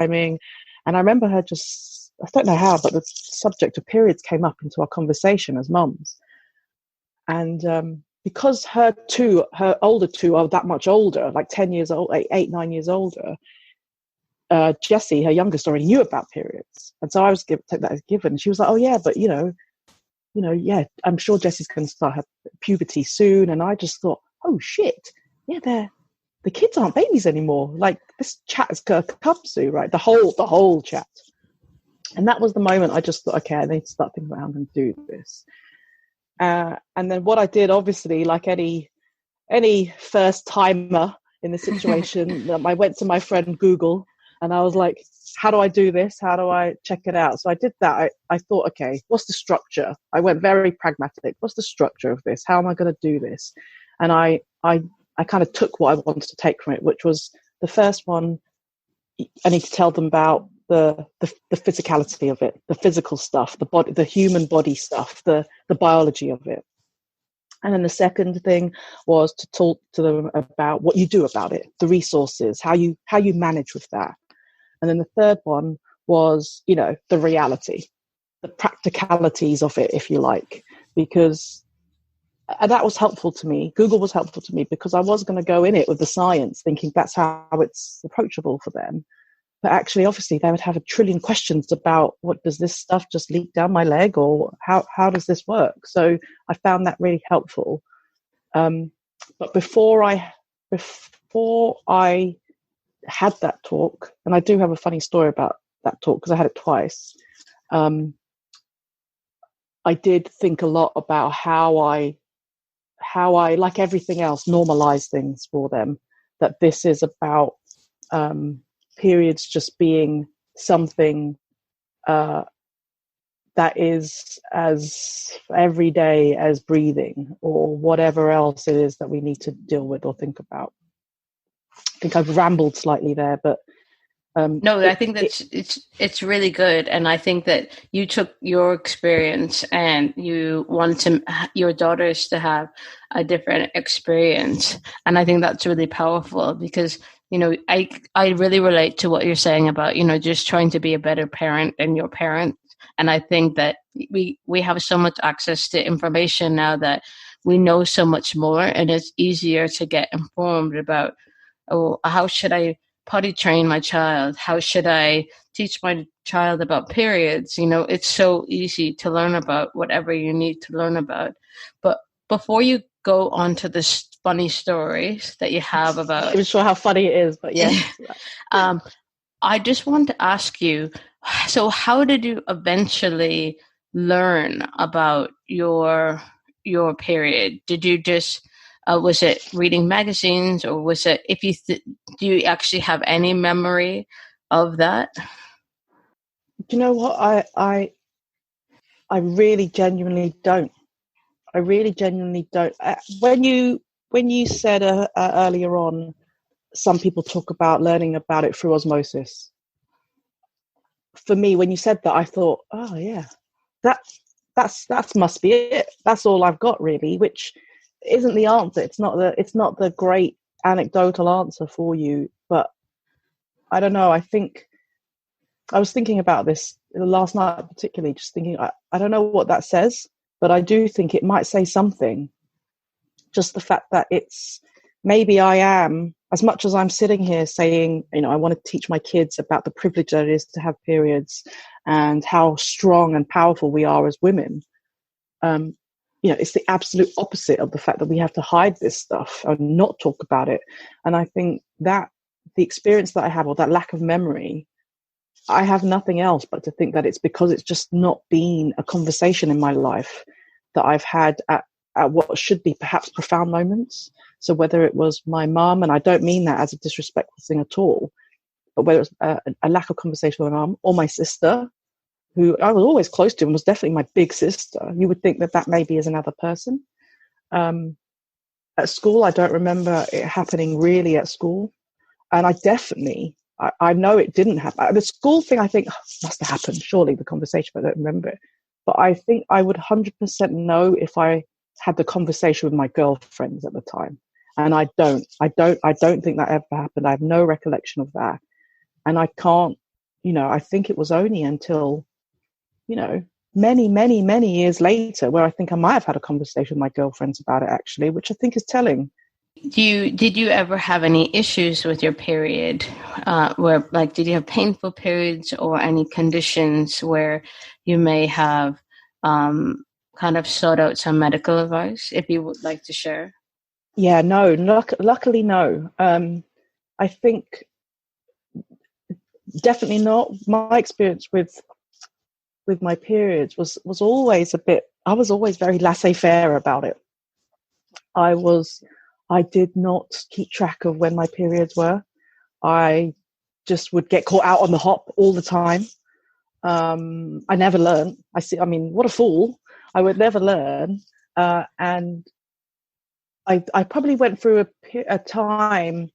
timing. And I remember her just, I don't know how, but the subject of periods came up into our conversation as mums. And because her older two are that much older, like 10 years old, 8, 9 years older, Jessie, her youngest, already knew about periods. And so I was take that as given. She was like, oh yeah, but yeah, I'm sure Jessie's going to start her puberty soon. And I just thought, oh shit, yeah, the kids aren't babies anymore. Like, this chat has come to, right? The whole chat. And that was the moment I just thought, okay, I need to start thinking about how I'm going to do this. And then what I did, obviously, like any first timer in the situation, I went to my friend Google and I was like, how do I do this? How do I check it out? So I did that. I thought, okay, what's the structure? I went very pragmatic. What's the structure of this? How am I going to do this? And I kind of took what I wanted to take from it, which was the first one. I need to tell them about the physicality of it, the physical stuff, the body, the human body stuff, the biology of it. And then the second thing was to talk to them about what you do about it, the resources, how you manage with that. And then the third one was, the reality, the practicalities of it, if you like, because that was helpful to me. Google was helpful to me because I was going to go in it with the science, thinking that's how it's approachable for them. But actually, obviously, they would have a trillion questions about, what does this stuff just leak down my leg, or how does this work? So I found that really helpful. But before I had that talk, and I do have a funny story about that talk because I had it twice, I did think a lot about how I, like everything else, normalize things for them, that this is about periods just being something that is as everyday as breathing or whatever else it is that we need to deal with or think about. I think I've rambled slightly there, but no, I think that it's really good, and I think that you took your experience and you want your daughters to have a different experience, and I think that's really powerful because I really relate to what you're saying about just trying to be a better parent than your parent, and I think that we have so much access to information now that we know so much more, and it's easier to get informed about, how should I potty train my child? How should I teach my child about periods? It's so easy to learn about whatever you need to learn about. But before you go on to this funny stories that you have about... I'm not sure how funny it is, but yeah. I just want to ask you, so how did you eventually learn about your period? Did you just... was it reading magazines, or was it, do you actually have any memory of that? Do you know what? I really genuinely don't. I really genuinely don't. When you said earlier on, some people talk about learning about it through osmosis. For me, when you said that, I thought, oh yeah, that must be it. That's all I've got, really, which isn't the answer. It's not the great anecdotal answer for you, but I don't know. I think I was thinking about this last night, particularly just thinking, I don't know what that says, but I do think it might say something. Just the fact that maybe I am, as much as I'm sitting here saying, I want to teach my kids about the privilege that it is to have periods and how strong and powerful we are as women. It's the absolute opposite of the fact that we have to hide this stuff and not talk about it. And I think that the experience that I have, or that lack of memory, I have nothing else but to think that it's because it's just not been a conversation in my life that I've had at what should be perhaps profound moments. So whether it was my mum, and I don't mean that as a disrespectful thing at all, but whether it's a lack of conversation with my mum or my sister, who I was always close to and was definitely my big sister. You would think that maybe is another person. At school, I don't remember it happening really at school. And I know it didn't happen. The school thing, I think, must have happened, surely, the conversation, but I don't remember it. But I think I would 100% know if I had the conversation with my girlfriends at the time. And I don't think that ever happened. I have no recollection of that. And I can't I think it was only until, many, many, many years later where I think I might have had a conversation with my girlfriends about it, actually, which I think is telling. Did you ever have any issues with your period? Where, like, did you have painful periods or any conditions where you may have kind of sought out some medical advice, if you would like to share? Yeah, no, luckily, no. I think definitely not. My experience with my periods was always I was always very laissez-faire about it. I did not keep track of when my periods were. I just would get caught out on the hop all the time. I never learned. I mean, what a fool. I would never learn. And I probably went through a time,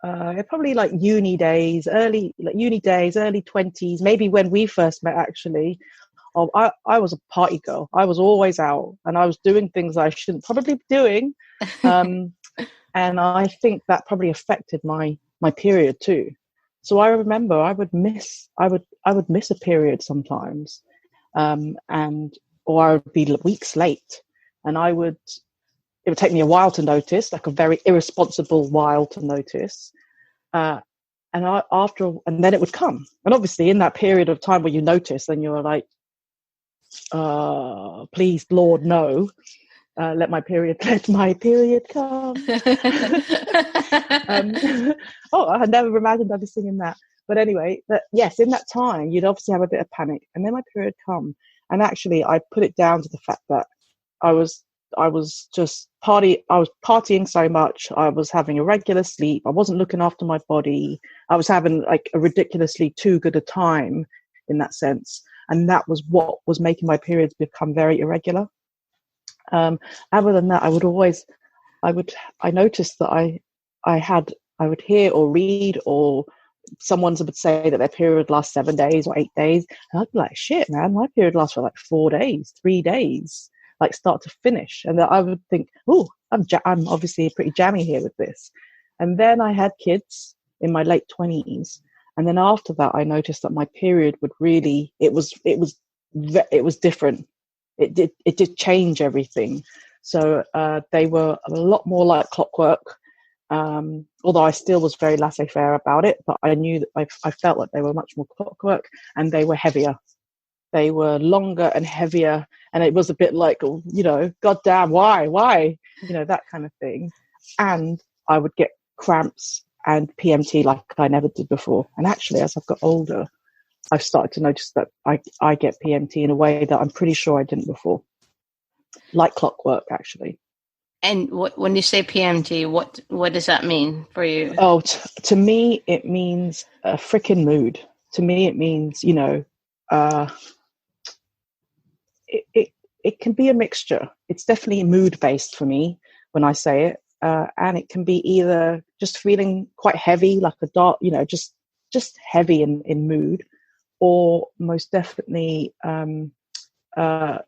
probably like uni days, early 20s, maybe when we first met, actually. I was a party girl. I was always out, and I was doing things I shouldn't probably be doing. And I think that probably affected my period too. So I remember I would miss a period sometimes, or I would be weeks late, and it would take me a while to notice, like a very irresponsible while to notice. And then it would come. And obviously in that period of time where you notice, then you're like, please, Lord, no. Let my period come. I never imagined I'd be singing that. But anyway, yes, in that time, you'd obviously have a bit of panic. And then my period come. And actually, I put it down to the fact that I was partying so much. I was having irregular sleep. I wasn't looking after my body. I was having like a ridiculously too good a time in that sense. And that was what was making my periods become very irregular. Other than that, I noticed that I would hear or read, or someone would say that their period lasts 7 days or 8 days. And I'd be like, shit, man, my period lasts for like 4 days, 3 days, like start to finish. And I would think, oh, I'm obviously pretty jammy here with this. And then I had kids in my late 20s. And then after that, I noticed that my period would really, it was different. It did change everything. So they were a lot more like clockwork, although I still was very laissez-faire about it. But I knew that I felt like they were much more clockwork, and they were heavier. They were longer and heavier, and it was a bit like, goddamn, why, that kind of thing. And I would get cramps and PMT like I never did before. And actually, as I've got older, I've started to notice that I get PMT in a way that I'm pretty sure I didn't before. Like clockwork, actually. And when you say PMT, what does that mean for you? Oh, to me, it means a freaking mood. To me, it means, it can be a mixture. It's definitely mood-based for me when I say it. And it can be either just feeling quite heavy, like a dark, just heavy in mood, or most definitely a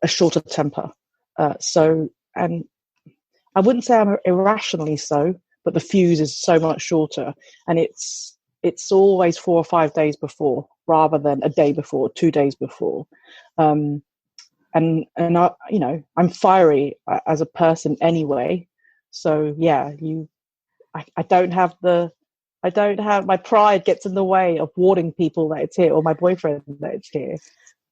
shorter temper. And I wouldn't say I'm irrationally so, but the fuse is so much shorter, and it's always 4 or 5 days before, rather than a day before, 2 days before. And I, I'm fiery as a person anyway. So yeah, I don't have my pride gets in the way of warning people that it's here, or my boyfriend that it's here.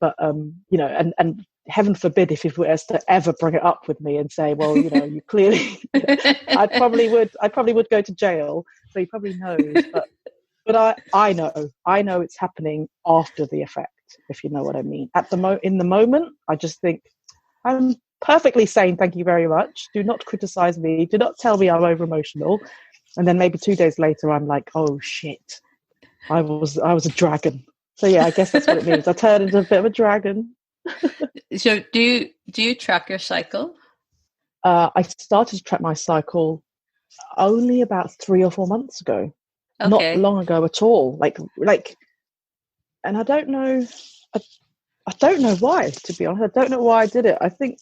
But and heaven forbid if he was to ever bring it up with me and say, well, you clearly, I probably would go to jail. So he probably knows, but I know it's happening after the effect, if you know what I mean. In the moment, I just think I'm perfectly sane. Thank you very much. Do not criticize me. Do not tell me I'm over emotional. And then maybe 2 days later, I'm like, oh shit, I was a dragon. So yeah, I guess that's what it means. I turned into a bit of a dragon. So do you track your cycle? I started to track my cycle only about 3 or 4 months ago. Okay. Not long ago at all. Like, and I don't know why, to be honest. I don't know why I did it. I think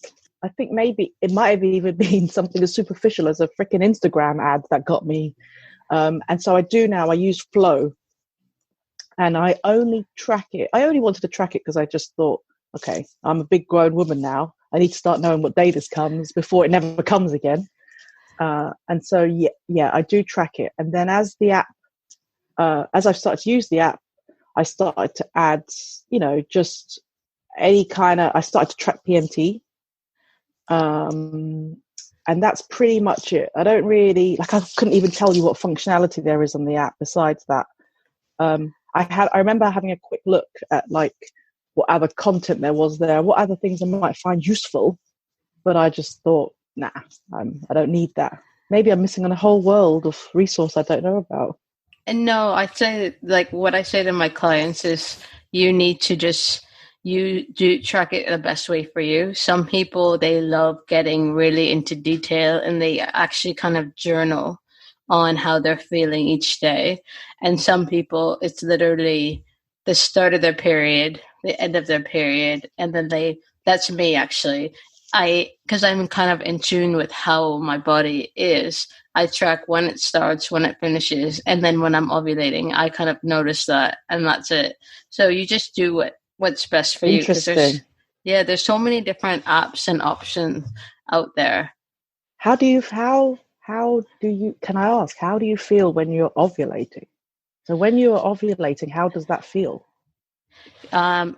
maybe it might have even been something as superficial as a freaking Instagram ad that got me. And so I do now. I use Flow. And I only track it. I only wanted to track it because I just thought, okay, I'm a big grown woman now. I need to start knowing what day this comes before it never comes again. And so, I do track it. And then as the app, as I've started to use the app, I started to add, just any I started to track PMT. And that's pretty much it. I don't really, I couldn't even tell you what functionality there is on the app besides that. I remember having a quick look at what other content there was there, what other things I might find useful, but I just thought, nah, I don't need that. Maybe I'm missing on a whole world of resource I don't know about. And no, I'd say what I say to my clients is you need to you do track it the best way for you. Some people, they love getting really into detail and they actually kind of journal on how they're feeling each day. And some people, it's literally the start of their period, the end of their period, and then that's me actually. Because I'm kind of in tune with how my body is, I track when it starts, when it finishes, and then when I'm ovulating, I kind of notice that, and that's it. So you just do what's best for you. Interesting. There's so many different apps and options out there. How do you, can I ask, how do you feel when you're ovulating? So when you're ovulating, how does that feel?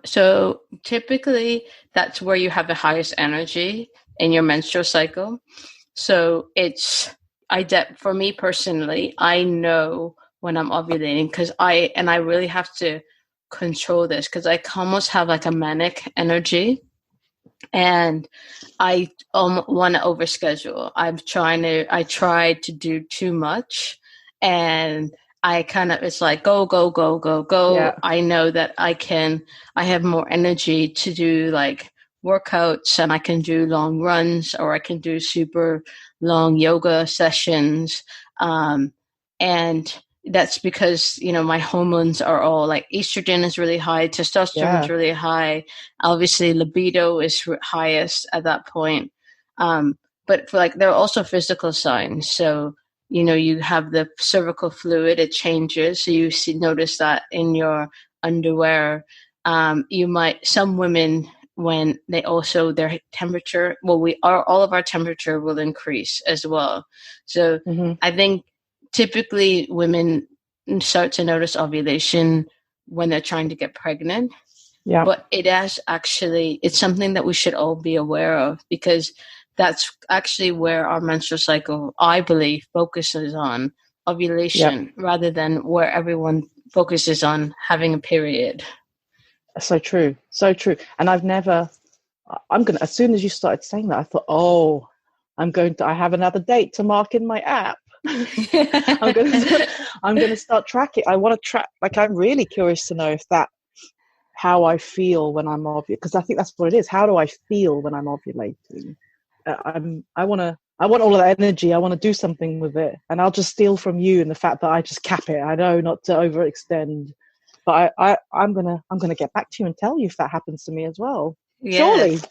So typically that's where you have the highest energy in your menstrual cycle. So for me personally, I know when I'm ovulating because I really have to control this because I almost have a manic energy and I want to overschedule. I tried to do too much and it's go, go, go, go, go. Yeah. I know that I have more energy to do workouts and I can do long runs or I can do super long yoga sessions. And that's because, my hormones are all estrogen is really high, testosterone is really high. Obviously libido is highest at that point. But there are also physical signs. So, you have the cervical fluid, it changes. So you notice that in your underwear. Some women, when they also, their temperature, all of our temperature will increase as well. So I think typically women start to notice ovulation when they're trying to get pregnant. Yeah. But it's something that we should all be aware of because that's actually where our menstrual cycle, I believe, focuses on ovulation rather than where everyone focuses on having a period. So true. So true. And as soon as you started saying that, I thought, I have another date to mark in my app. I'm going to start tracking. I want to track, I'm really curious to know how I feel when I'm ovulating, because I think that's what it is. How do I feel when I'm ovulating? I want all of that energy. I want to do something with it, and I'll just steal from you in the fact that I just cap it. I know not to overextend, but I'm gonna get back to you and tell you if that happens to me as well. Yeah. Surely.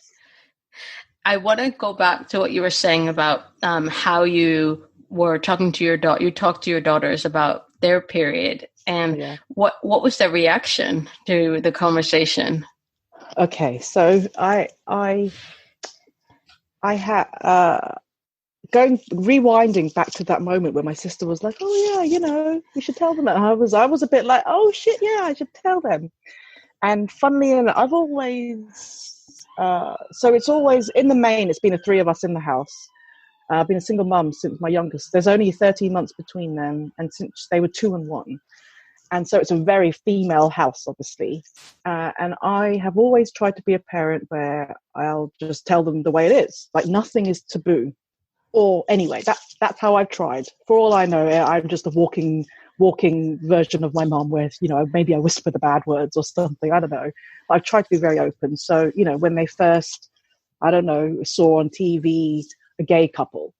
I want to go back to what you were saying about how you were talking to your daughter. You talked to your daughters about their period, and what was their reaction to the conversation? Okay, so I had rewinding back to that moment where my sister was like, "Oh yeah, we should tell them." And I was a bit like, "Oh shit, yeah, I should tell them." And funnily enough, I've always so it's always, in the main, it's been the three of us in the house. I've been a single mum since my youngest. There's only 13 months between them, and since they were 2 and 1. And so it's a very female house, obviously. And I have always tried to be a parent where I'll just tell them the way it is. Nothing is taboo. Or anyway, that's how I've tried. For all I know, I'm just a walking version of my mum where, maybe I whisper the bad words or something. I don't know. I've tried to be very open. So, when they first, I don't know, saw on TV a gay couple,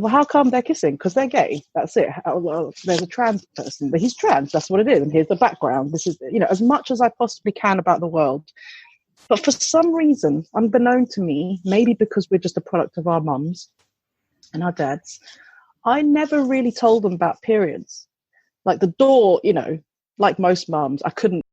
how come they're kissing? Because they're gay. That's it. Well, there's a trans person, but he's trans. That's what it is. And here's the background. This is, as much as I possibly can about the world. But for some reason, unbeknown to me, maybe because we're just a product of our mums and our dads, I never really told them about periods. The door, like most mums, I couldn't